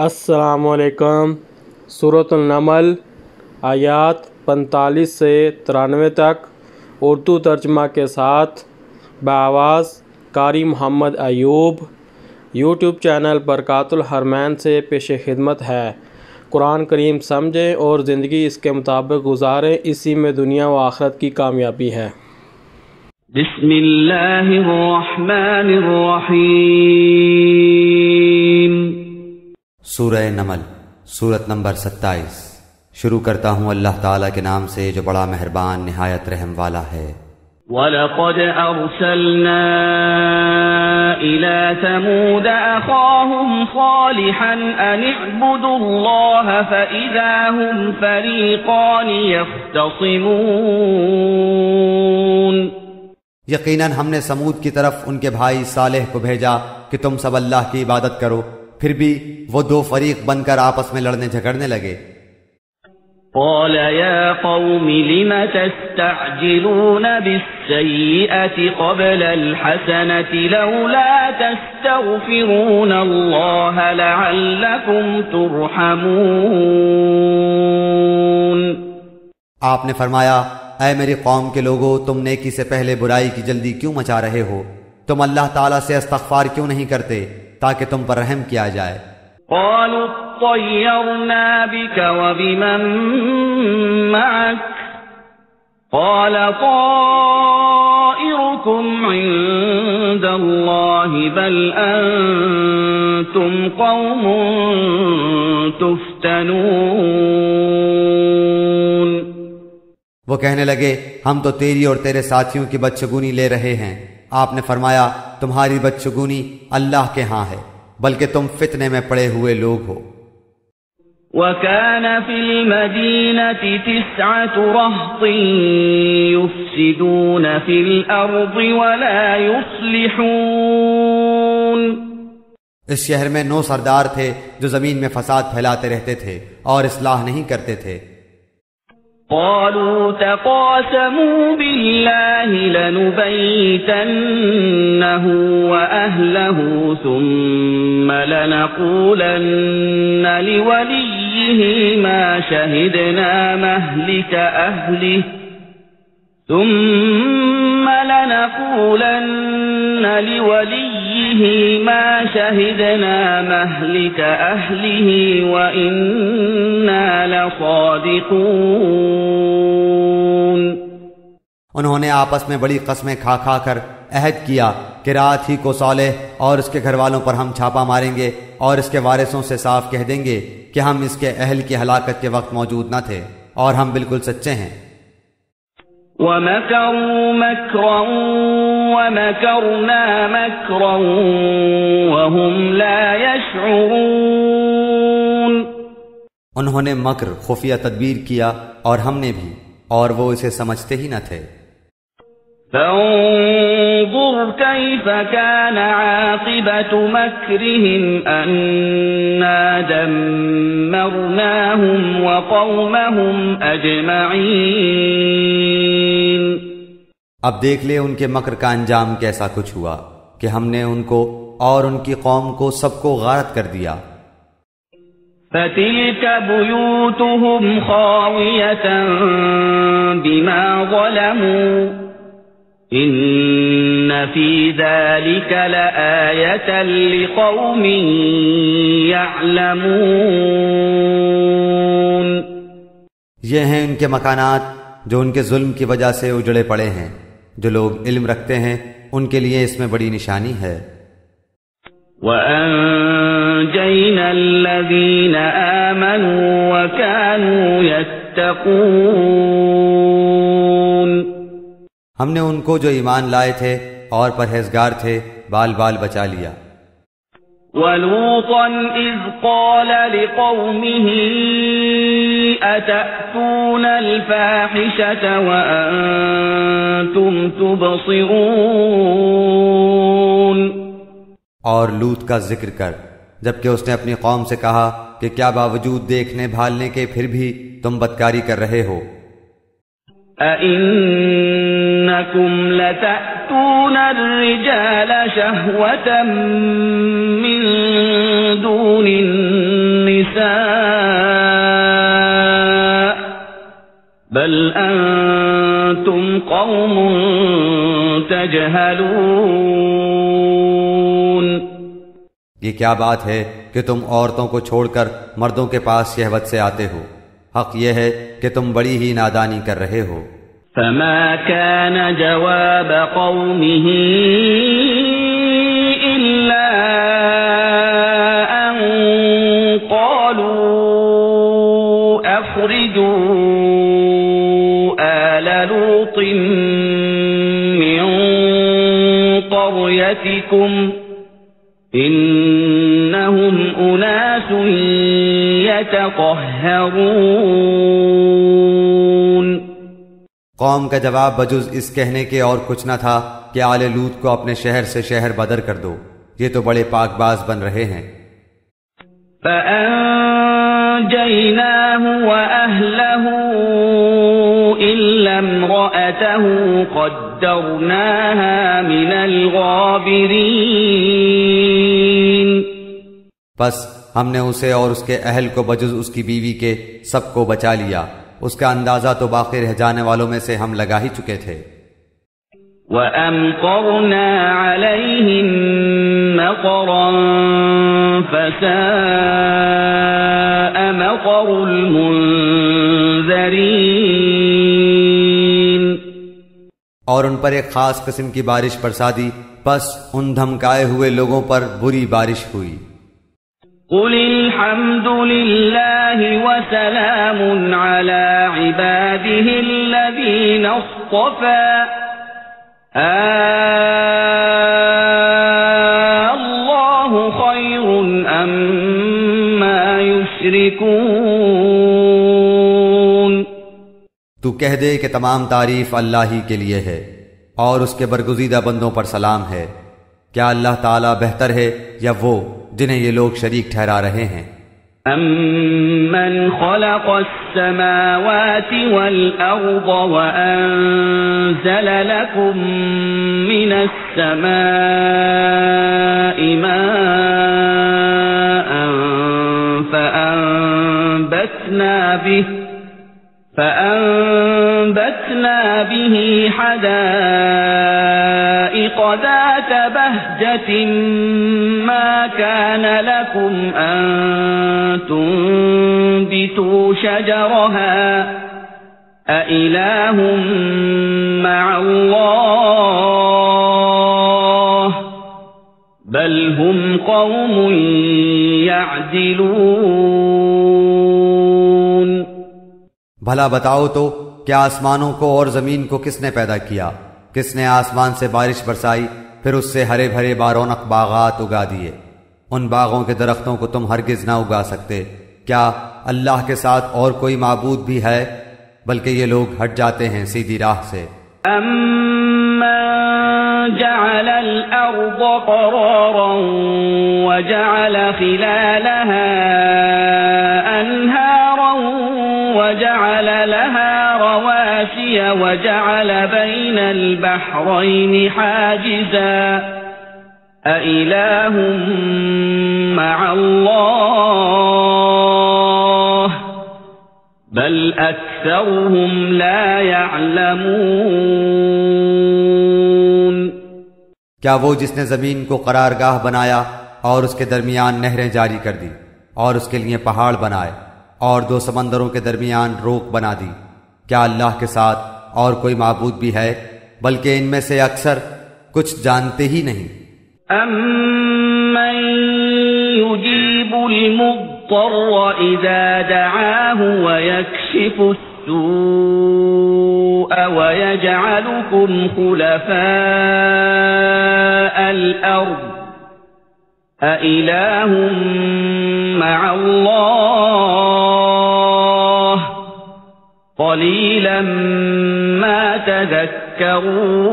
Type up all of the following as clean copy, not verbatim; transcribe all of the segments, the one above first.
السلام علیکم۔ سورۃ النمل آیات 45 سے 93 تک اردو ترجمہ کے ساتھ بآواز قاری محمد ایوب۔ یوٹیوب چینل برکات الحرمین سے پیش خدمت ہے۔ قرآن کریم سمجھیں اور زندگی اس کے مطابق گزاریں، اسی میں دنیا و آخرت کی کامیابی ہے۔ بسم اللہ الرحمن الرحیم۔ سورہ نمل سورت نمبر 27۔ شروع کرتا ہوں اللہ تعالیٰ کے نام سے جو بڑا مہربان نہایت رحم والا ہے۔ وَلَقَدْ أَرْسَلْنَا إِلَى ثَمُودَ أَخَاهُمْ صَالِحًا أَنِ اعْبُدُوا اللَّهَ فَإِذَا هُمْ فَرِيقَانِ يَخْتَصِمُونَ۔ یقیناً ہم نے سمود کی طرف ان کے بھائی صالح کو بھیجا کہ تم سب اللہ کی عبادت کرو، پھر بھی وہ دو فریق بن کر آپس میں لڑنے جھگڑنے لگے۔ قال يا قوم لم تستعجلون بالسيئة قبل الحسنة لولا تستغفرون الله لعلكم ترحمون۔ آپ نے فرمایا، اے میری قوم کے لوگو، تم نیکی سے پہلے برائی کی جلدی کیوں مچا رہے ہو؟ تم اللہ تعالیٰ سے استغفار کیوں نہیں کرتے تاکہ تم پر رحم کیا جائے؟ قالوا اطيرنا بك وبمن معك قال طائركم عند الله بل أنتم قوم تفتنون۔ وہ کہنے لگے، ہم تو تیری اور تیرے ساتھیوں کی بدشگونی لے رہے ہیں۔ آپ نے فرمایا، تمہاری بدشگونی اللہ کے ہاں ہے، بلکہ تم فتنے میں پڑے ہوئے لوگ ہو۔ وَكَانَ فِي الْمَدِينَةِ 9 رَهْطٍ يُفْسِدُونَ فِي الْأَرْضِ وَلَا يُصْلِحُونَ۔ اس شہر میں 9 سردار تھے جو زمین میں فساد پھیلاتے رہتے تھے اور اصلاح نہیں کرتے تھے۔ قالوا تقاسموا بالله لنبيتنه وأهله ثم لنقولن لوليه ما شهدنا مهلك أهله وَإِنَّا لَصَادِقُونَ۔ انہوں نے آپس میں بڑی قسمیں کھا کھا کر عہد کیا کہ رات ہی کو صالح اور اس کے گھر والوں پر ہم چھاپا ماریں گے اور اس کے وارثوں سے صاف کہہ دیں گے کہ ہم اس کے اہل کی ہلاکت کے وقت موجود نہ تھے اور ہم بالکل سچے ہیں۔ وَمَكَرُوا مَكْرًا وَمَكَرْنَا مَكْرًا وَهُمْ لَا يَشْعُرُونَ۔ انہوں نے مکر خفیہ تدبیر کیا اور ہم نے بھی، اور وہ اسے سمجھتے ہی نہ تھے۔ فانظر كيف كان عاقبة مكرهم أنا دمرناهم وقومهم أجمعين۔ اب دیکھ لے ان کے مکر کا انجام کیسا کچھ ہوا کہ ہم نے ان کو اور ان کی قوم کو سب کو غارت کر دیا۔ فَتِلْكَ بُيُوتُهُمْ خَاوِيَةً بِمَا ظَلَمُوا إِنَّ فِي ذَلِكَ لَآيَةً لِقَوْمٍ يَعْلَمُونَ۔ یہ ہیں ان کے مکانات جو ان کے ظلم کی وجہ سے اجڑے پڑے ہیں، جو لوگ علم رکھتے ہیں ان کے لیے اس میں بڑی نشانی ہے۔ وَأَنجَيْنَا الَّذِينَ آمَنُوا وَكَانُوا يَتَّقُونَ۔ ہم نے ان کو جو ایمان لائے تھے اور پرہیزگار تھے بال بال بچا لیا۔ وَلُوطًا إِذْ قَالَ لِقَوْمِهِ أَتَأْتُونَ الْفَاحِشَةَ وَأَنْتُمْ تُبْصِرُونَ۔ اور لوط کا ذکر کر جبکہ اس نے اپنی قوم سے کہا کہ کیا باوجود دیکھنے بھالنے کے پھر بھی تم بدکاری کر رہے ہو؟ أَإِنَّكُمْ لَتَأْتُونَ الرِّجَالَ شَهْوَةً مِّن دُونِ النساء بل أنتم قوم تجهلون. یہ کیا بات ہے کہ تم عورتوں کو چھوڑ کر مردوں کے پاس شہوت سے آتے ہو؟ حق یہ ہے کہ تم بڑی ہی نادانی کر رہے ہو. فما كان جواب قومه إلا أن قالوا أخرجوا آل لوط من قريتكم إنهم أناس يتطهرون. قوم کا جواب بجز اس کہنے کے اور کچھ نہ تھا کہ آل لوط کو اپنے شہر سے شہر بدر کر دو، یہ تو بڑے پاک باز بن رہے ہیں. فأنجيناه وأهله إلا امرأته قدرناها من الغابرين. بس ہم نے اسے اور اس کے اہل کو بجز اس کی بیوی کے سب کو بچا لیا، اس کا اندازہ تو باقی رہ جانے والوں میں سے ہم لگا ہی چکے تھے. وَأَمْطَرْنَا عَلَيْهِمْ مَطَرًا فَسَاءَ مَطَرُ الْمُنذَرِينَ. اور ان پر ایک خاص قسم کی بارش برسا دی، بس ان دھمکائے ہوئے لوگوں پر بری بارش ہوئی. قُلِ الْحَمْدُ لِلَّهِ وَسَلَامٌ عَلَى عِبَادِهِ الَّذِينَ اصْطَفَى اللَّهُ خَيْرٌ أَمَّا يُشْرِكُونَ. تو کہہ دے کہ تمام تعریف اللہ ہی کے لیے ہے اور اس کے برگزیدہ بندوں پر سلام ہے. کیا اللہ تعالیٰ بہتر ہے یا وہ جنہیں یہ لوگ شریک ٹھہرا رہے ہیں؟ أَمَّنْ خَلَقَ السَّمَاوَاتِ وَالْأَرْضَ وَأَنزَلَ لَكُم مِّنَ السَّمَاءِ مَاءً فَأَنبَتْنَا بِهِ حَدَائِقَ ذَاتَ بَهْجَةٍ مَا كَانَ لَكُمْ أَن تُنبِتُوا شَجَرَهَا أَإِلَٰهٌ مَّعَ اللَّهِ بَلْ هُمْ قَوْمٌ يَعْدِلُونَ. بھلا بتاؤ تو کیا آسمانوں کو اور زمین کو کس نے پیدا کیا؟ کس نے آسمان سے بارش برسائی پھر اس سے ہرے بھرے بارونق باغات اگا دیے؟ ان باغوں کے درختوں کو تم ہرگز نہ اگا سکتے. کیا اللہ کے ساتھ اور کوئی معبود بھی ہے؟ بلکہ یہ لوگ ہٹ جاتے ہیں سیدھی راہ سے. جعل الأرض قرارا وجعل خلالها أنهارا وجعل لها رواسي وجعل بين البحرين حاجزا أإله مع الله بل أكثرهم لا يعلمون. کیا وہ جس نے زمین کو قرارگاہ بنایا اور اس کے درمیان نہریں جاری کر دی اور اس کے لیے پہاڑ بنائے اور دو سمندروں کے درمیان روک بنا دی، کیا اللہ کے ساتھ اور کوئی معبود بھی ہے؟ بلکہ ان میں سے اکثر کچھ جانتے ہی نہیں. أَمَّن يُجِيبُ الْمُضْطَرَّ إِذَا دَعَاهُ وَيَكْشِفُ السُّوءَ وَيَجْعَلُكُمْ خُلَفَاءَ الْأَرْضِ أَإِلَٰهٌ مَّعَ اللَّهِ قَلِيلًا مَّا تَذَكَّرُونَ.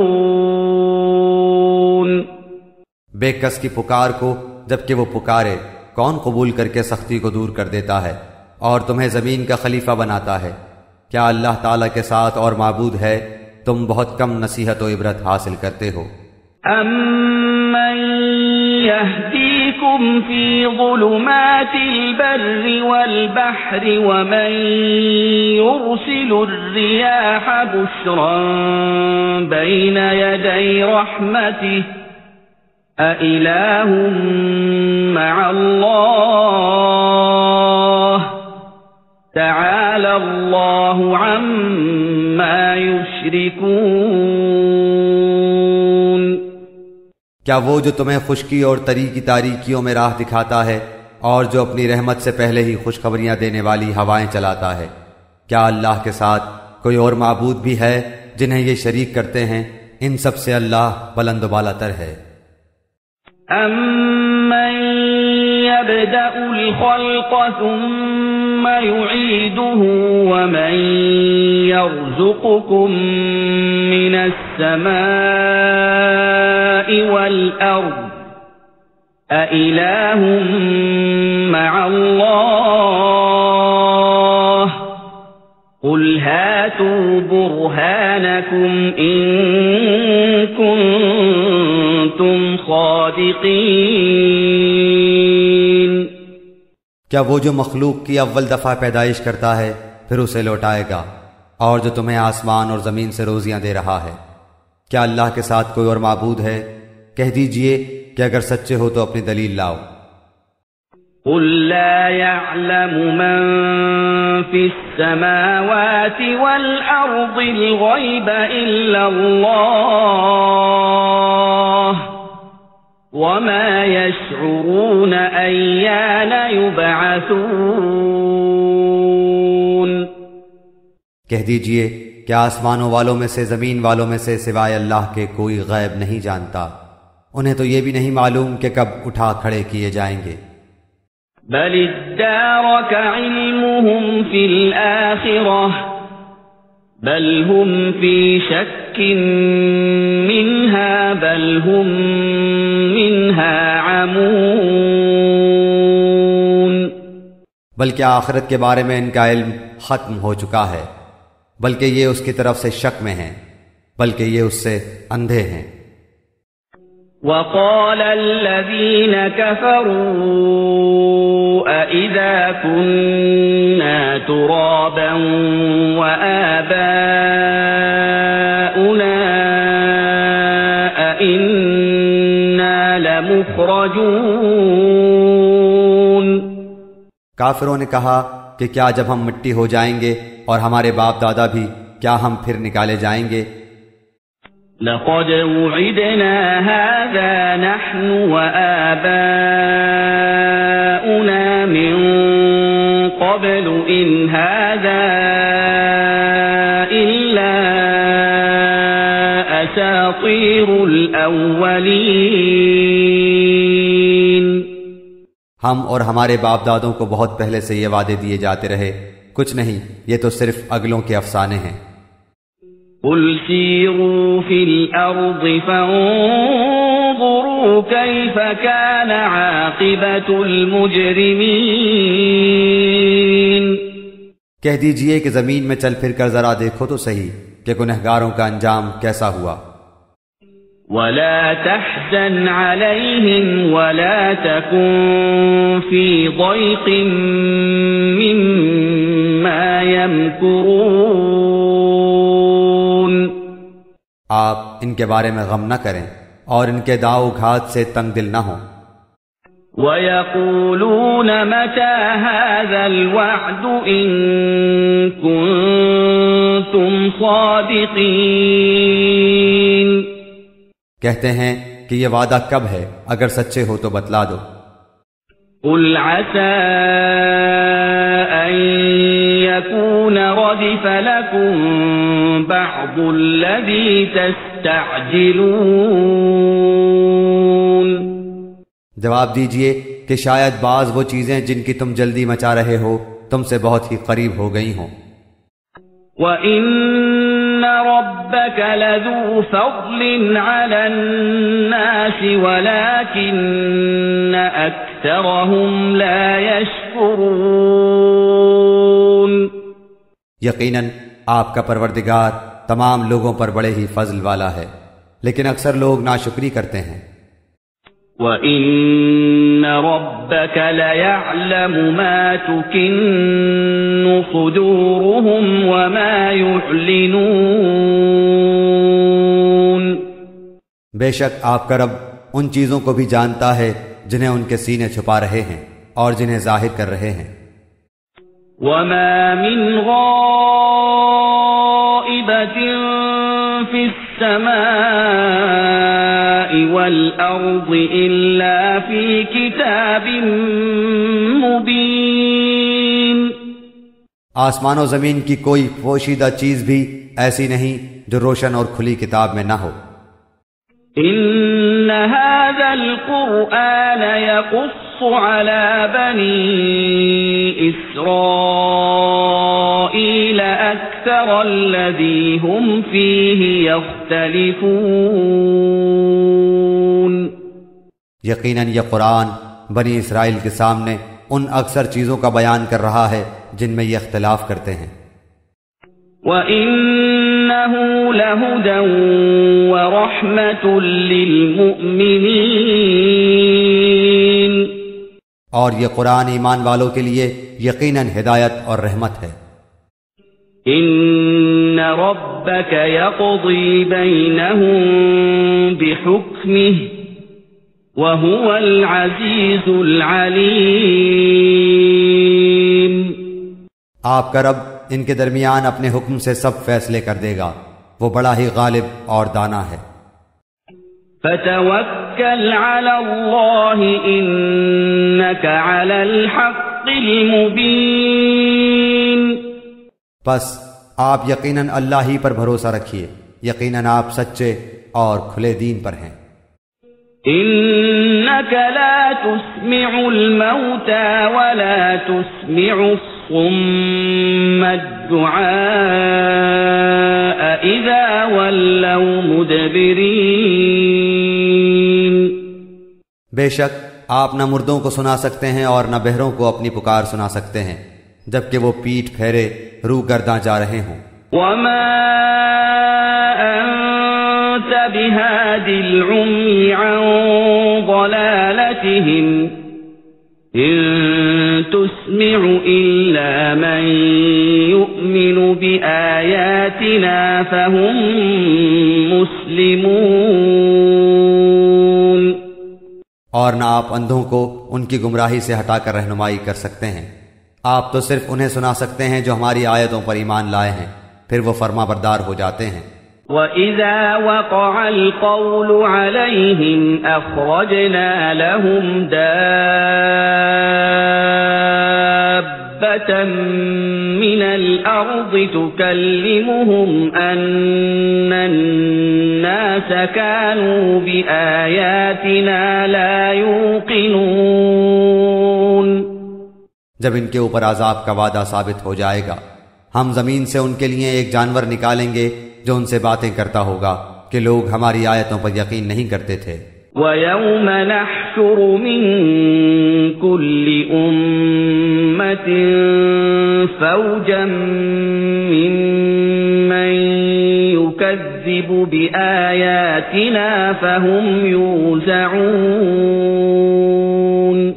بے کس کی پکار کو جبکہ وہ پکارے کون قبول کر کے سختی کو دور کر دیتا ہے اور تمہیں زمین کا خلیفہ بناتا ہے؟ کیا اللہ تعالیٰ کے ساتھ اور معبود ہے؟ تم بہت کم نصیحت و عبرت حاصل کرتے ہو. أَمَّن يَهْدِيكُمْ يُصْرِفُكُمْ فِي ظُلُمَاتِ الْبَرِّ وَالْبَحْرِ وَمَن يُرْسِلُ الرِّيَاحَ بُشْرًا بَيْنَ يَدَيْ رَحْمَتِهِ أَإِلَٰهٌ مَّعَ اللَّهِ تَعَالَى اللَّهُ عَمَّا يُشْرِكُونَ۔ کیا وہ جو تمہیں خشکی اور تری کی تاریکیوں میں راہ دکھاتا ہے اور جو اپنی رحمت سے پہلے ہی خوشخبریاں دینے والی ہوائیں چلاتا ہے، کیا اللہ کے ساتھ کوئی اور معبود بھی ہے جنہیں یہ شریک کرتے ہیں؟ ان سب سے اللہ بلند و بالا تر ہے۔ أَمَّن يَبْدَأُ الْخَلْقَ ثُمَّ يُعِيدُهُ وَمَن يَرْزُقُكُم مِّنَ السَّمَاءِ وَالْأَرْضِ أَإِلَٰهٌ مَّعَ اللَّهِ قُلْ هَاتُوا بُرْهَانَكُمْ إِن كُنتُمْ صَادِقِينَ۔ کیا وہ جو مخلوق کی اول دفعہ پیدائش کرتا ہے پھر اسے لوٹائے گا، اور جو تمہیں آسمان اور زمین سے روزیاں دے رہا ہے، کیا اللہ کے ساتھ کوئی اور معبود ہے؟ کہہ دیجئے کہ اگر سچے ہو تو اپنی دلیل لاؤ۔ قُل لَّا يَعْلَمُ مَن فِي السَّمَاوَاتِ وَالْأَرْضِ الْغَيْبَ إِلَّا اللَّهُ وَمَا يَشْعُرُونَ أَيَّانَ يُبْعَثُونَ۔ کہہ دیجئے کہ آسمانوں والوں میں سے زمین والوں میں سے سوائے اللہ کے کوئی غیب نہیں جانتا، انہیں تو یہ بھی نہیں معلوم کہ کب اٹھا کھڑے کیے جائیں گے۔ بل ادارك علمهم في الآخرة بل هم في شك منها بل هم منها عمون۔ بلکہ آخرت کے بارے میں ان کا علم ختم ہو چکا ہے، بلکہ یہ اس کی طرف سے شک میں ہیں، بلکہ یہ اس سے اندھے ہیں۔ وقال الذين كفروا أإذا كنا ترابا وآباؤنا أإنا لمخرجون۔ کافروں نے کہا کہ کیا جب ہم مٹی ہو جائیں گے اور ہمارے باپ دادا بھی، کیا ہم پھر نکالے جائیں گے؟ لقد وعدنا هذا نحن وآباؤنا من قبل إن هذا إلا أساطير الأولين۔ ہم اور ہمارے باپ دادوں کو بہت پہلے سے یہ وعدے دیے جاتے رہے، کچھ نہیں، یہ تو صرف اگلوں کے افسانے ہیں۔ قل سیروا فی الارض فانظروا کیف کان عاقبۃ المجرمین۔ کہہ دیجئے کہ زمین میں چل پھر کر ذرا دیکھو تو صحیح کہ گنہگاروں کا انجام کیسا ہوا۔ ولا تحزن علیہم ولا تکن فی ضیق مما یمکرون۔ آپ ان کے بارے میں غم نہ کریں اور ان کے داؤ گھات سے تنگ دل نہ ہوں۔ وَيَقُولُونَ مَتَى هَذَا الْوَعْدُ إِن كُنتُمْ صَادِقِينَ۔ کہتے ہیں کہ یہ وعدہ کب ہے، اگر سچے ہو تو بتلا دو۔ قُلْ عَسَىٰ أَن يَكُونَ رَدِفَ لَكُم بَعْضُ الَّذِي تَسْتَعْجِلُونَ۔ جواب دیجئے کہ شاید بعض وہ چیزیں جن کی تم جلدی مچا رہے ہو تم سے بہت ہی قریب ہو گئی ہوں۔ وَإِنَّ رَبَّكَ لَذُو فَضْلٍ عَلَى النَّاسِ وَلَكِنَّ أَكْثَرَهُمْ لَا يَشْكُرُونَ۔ یقیناً آپ کا پروردگار تمام لوگوں پر بڑے ہی فضل والا ہے، لیکن اکثر لوگ ناشکری کرتے ہیں۔ وَإِنَّ رَبَّكَ لَيَعْلَمُ مَا تُكِنُّ صُدُورُهُمْ وَمَا يُعْلِنُونَ بے شک آپ کا رب ان چیزوں کو بھی جانتا ہے جنہیں ان کے سینے چھپا رہے ہیں اور جنہیں ظاہر کر رہے ہیں۔ وَمَا مِنْ غَائِبَةٍ فِي السَّمَاءِ وَالْأَرْضِ إِلَّا فِي كِتَابٍ مُبِينٍ۔ آسمان و زمین کی کوئی پوشیدہ چیز بھی ایسی نہیں جو روشن اور کھلی کتاب میں نہ ہو۔ إِنَّ هَذَا الْقُرْآنَ يَقُصُّ عَلَى بَنِي إِسْرَائِيلَ أَكْثَرَ الَّذِي هُمْ فِيهِ يَخْتَلِفُونَ۔ یقیناً یہ قرآن بنی اسرائیل کے سامنے ان اکثر چیزوں کا بیان کر رہا ہے جن میں یہ اختلاف کرتے ہیں۔ وَإِنَّهُ لَهُدًى وَرَحْمَةٌ لِّلْمُؤْمِنِينَ، اور یہ قرآن ایمان والوں کے لیے یقیناً ہدایت اور رحمت ہے۔ إِنَّ رَبَّكَ يَقْضِي بَيْنَهُم بِحُكْمِهِ وَهُوَ الْعَزِيزُ الْعَلِيمُ۔ آپ کا رب ان کے درمیان اپنے حکم سے سب فیصلے کر دے گا، وہ بڑا ہی غالب اور دانا ہے۔ فَتَوَكَّلْ عَلَى اللَّهِ إِنَّكَ عَلَى الْحَقِّ الْمُبِينِ۔ بس آپ یقیناً اللہ ہی پر بھروسہ رکھیے، یقیناً آپ سچے اور کھلے دین پر ہیں۔ إِنَّكَ لَا تُسْمِعُ الْمَوْتَى وَلَا تُسْمِعُ الصُّمَّ الدُّعَاءَ إِذَا وَلَّوْا مُدْبِرِينَ۔ بے شک آپ نہ مردوں کو سنا سکتے ہیں اور نہ بہروں کو اپنی پکار سنا سکتے ہیں جبکہ وہ پیٹھ پھیرے روح گرداں جا رہے ہوں۔ وَمَا أَنتَ بِهَادِ الْعُمْيِ عَنْ ضَلَالَتِهِمْ إِن تُسْمِعُ إِلَّا مَن يُؤْمِنُ بِآيَاتِنَا فَهُمْ مُسْلِمُونَ۔ اور نہ آپ اندھوں کو ان کی گمراہی سے ہٹا کر رہنمائی کر سکتے ہیں، آپ تو صرف انہیں سنا سکتے ہیں جو ہماری آیتوں پر ایمان لائے ہیں، پھر وہ فرما بردار ہو جاتے ہیں۔ وَإِذَا وَقَعَ الْقَوْلُ عَلَيْهِمْ أَخْرَجْنَا لَهُمْ دَابَّةً مِّنَ الْأَرْضِ تُكَلِّمُهُمْ أَنَّ النَّاسَ كَانُوا بِآيَاتِنَا لَا يُوقِنُونَ۔ جب ان کے اوپر عذاب کا وعدہ ثابت ہو جائے گا، ہم زمین سے ان کے لیے ایک جانور نکالیں گے جو ان سے باتیں کرتا ہوگا کہ لوگ ہماری آیتوں پر یقین نہیں کرتے تھے۔ وَيَوْمَ نَحْشُرُ مِن كُلِّ أُمَّةٍ فَوْجًا مِّمَّن يُكَذِّبُ بِآيَاتِنَا فَهُمْ يُوزَعُونَ۔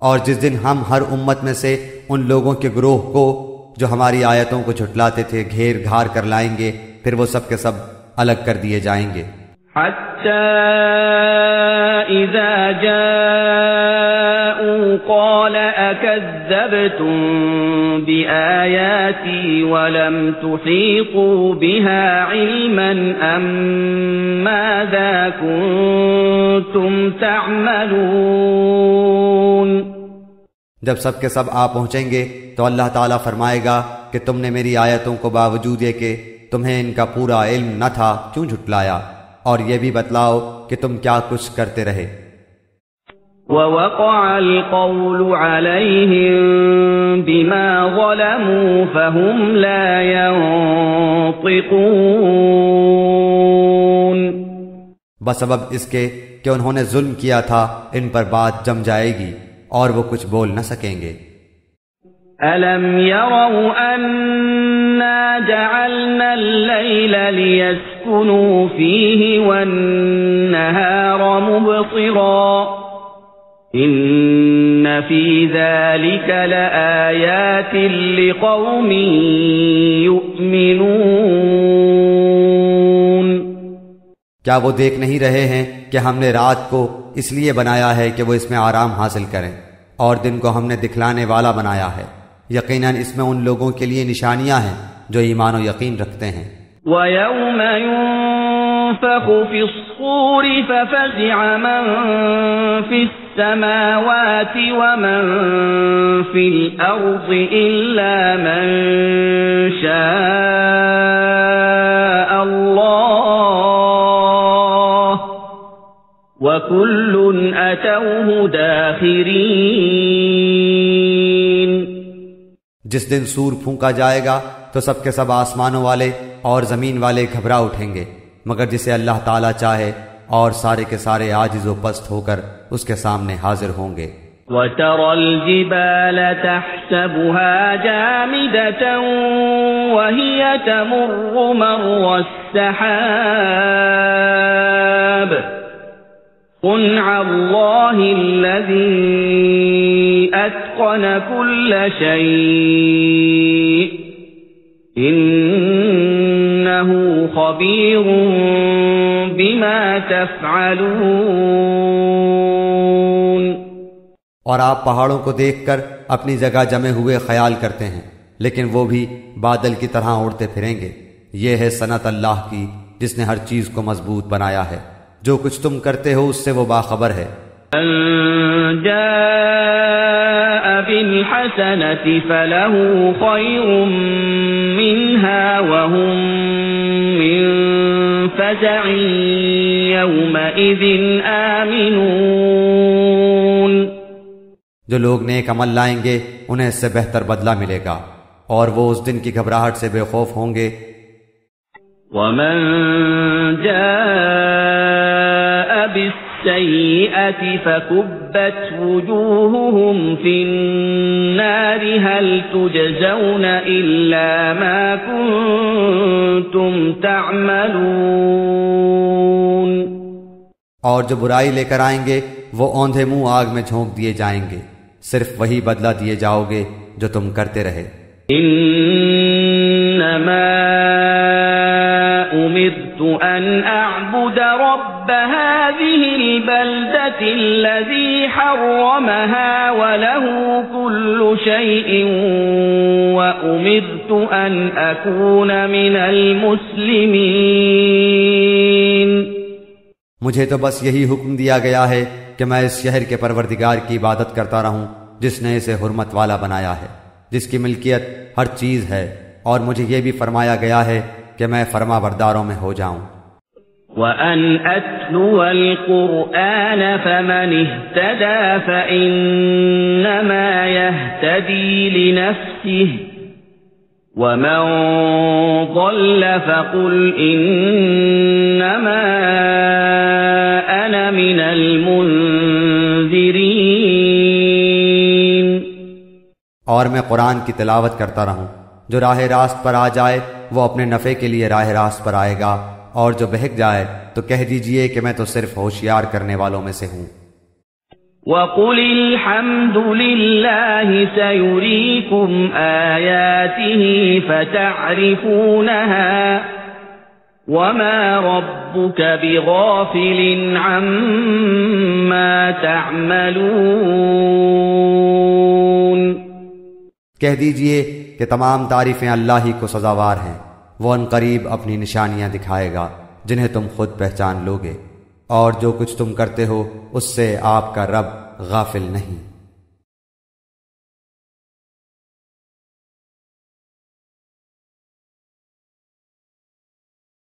اور جس دن ہم ہر امت میں سے ان لوگوں کے گروہ کو جو ہماری آیتوں کو جھٹلاتے تھے گھیر گھار کر لائیں گے، پھر وہ سب کے سب الگ کر دیے جائیں گے۔ حَتَّى إِذَا جَاءُوا قَالَ أَكَذَّبْتُم بِآيَاتِي وَلَمْ تُحِيطُوا بِهَا عِلْمًا أَمْ مَاذَا كُنتُمْ تَعْمَلُونَ۔ جب سب کے سب آ پہنچیں گے تو اللہ تعالیٰ فرمائے گا کہ تم نے میری آیتوں کو باوجود یہ کہ تمہیں ان کا پورا علم نہ تھا کیوں جھٹلایا، اور یہ بھی بتلاؤ کہ تم کیا کچھ کرتے رہے۔ وَوَقَعَ الْقَوْلُ عَلَيْهِمْ بِمَا ظَلَمُوا فَهُمْ لَا يَنطِقُونَ۔ بسبب اس کے کہ انہوں نے ظلم کیا تھا ان پر بات جم جائے گی اور وہ کچھ بول نہ سکیں گے۔ أَلَمْ يَرَوْا أَنَّا جَعَلْنَا اللَّيْلَ لِيَسْكُنُوا لِتَسْكُنُوا فِيهِ وَالنَّهَارَ مُبْصِرًا إِنَّ فِي ذَلِكَ لَآيَاتٍ لِقَوْمٍ يُؤْمِنُونَ کیا وہ دیکھ نہیں رہے ہیں کہ ہم نے رات کو اس لیے بنایا ہے کہ وہ اس میں آرام حاصل کریں، اور دن کو ہم نے دکھلانے والا بنایا ہے؟ یقیناً اس میں ان لوگوں کے لیے نشانیاں ہیں جو ایمان و یقین رکھتے ہیں۔ وَيَوْمَ يُنفَخُ فِي الصُّورِ فَفَزِعَ مَن فِي السَّمَاوَاتِ وَمَن فِي الْأَرْضِ إِلَّا مَن شَاءَ اللَّهُ وَكُلٌّ أَتَوْهُ دَاخِرِينَ۔ جس دن سور پھونکا جائے گا تو سب کے سب آسمانوں والے اور زمین والے گھبرا اٹھیں گے مگر جسے اللہ تعالیٰ چاہے، اور سارے کے سارے عاجز و پست ہو کر اس کے سامنے حاضر ہوں گے۔ وَتَرَى الْجِبَالَ تَحْسَبُهَا جَامِدَةً وَهِيَ تَمُرُّ مَرَّ السَّحَابِ صُنْعَ اللَّهِ الَّذِي أَتْقَنَ كُلَّ شَيْءٍ إِنَّهُ خَبِيرٌ بِمَا تَفْعَلُونَ۔ اور آپ پہاڑوں کو دیکھ کر اپنی جگہ جمے ہوئے خیال کرتے ہیں، لیکن وہ بھی بادل کی طرح اڑتے پھریں گے۔ یہ ہے صنعت اللہ کی جس نے ہر چیز کو مضبوط بنایا ہے، جو کچھ تم کرتے ہو اس سے وہ باخبر ہے۔ من جاء بالحسنة فله خير منها وهم من فزع يومئذ آمنون۔ جو لوگ نیک عمل لائیں گے انہیں اس سے بہتر بدلہ ملے گا، اور وہ اس دن کی گھبراہٹ سے بے خوف ہوں گے۔ ومن جاء بالسيئة فكبت وجوههم في النار هل تجزون إلا ما كنتم تعملون۔ اور جو برائی لے کر آئیں گے وہ اوندھے منہ آگ میں جھونک دیے جائیں گے، صرف وہی بدلہ دیے جاؤ گے جو تم کرتے رہے۔ انما امرت ان اعبد رب هذه البلدة الذي حرمها وله كل شيء وامرت ان اكون من المسلمين۔ مجھے تو بس یہی حکم دیا گیا ہے کہ میں اس شہر کے پروردگار کی عبادت کرتا رہوں جس نے اسے حرمت والا بنایا ہے، جس کی ملکیت ہر چیز ہے، اور مجھے یہ بھی فرمایا گیا ہے کہ میں فرما برداروں میں ہو جاؤں۔ وَأَنْ أَتْلُوَ الْقُرْآنَ فَمَنِ اهْتَدَى فَإِنَّمَا يَهْتَدِي لِنَفْسِهِ وَمَنْ ضَلَّ فَقُلْ إِنَّمَا أَنَا مِنَ الْمُنذِرِينَ۔ اور میں قرآن کی تلاوت کرتا رہوں، جو راہ راست پر آ جائے وہ اپنے نفع کے لیے راہ راست پر آئے گا، اور جو بہک جائے تو کہہ دیجئے کہ میں تو صرف ہوشیار کرنے والوں میں سے ہوں۔ وَقُلِ الْحَمْدُ لِلَّهِ سَيُرِيكُمْ آيَاتِهِ فَتَعْرِفُونَهَا وَمَا رَبُّكَ بِغَافِلٍ عَمَّا تَعْمَلُونَ۔ کہہ دیجئے کہ تمام تعریفیں اللہ ہی کو سزاوار ہیں، وہ ان قریب اپنی نشانیاں دکھائے گا جنہیں تم خود پہچان لوگے، اور جو کچھ تم کرتے ہو اس سے آپ کا رب غافل نہیں۔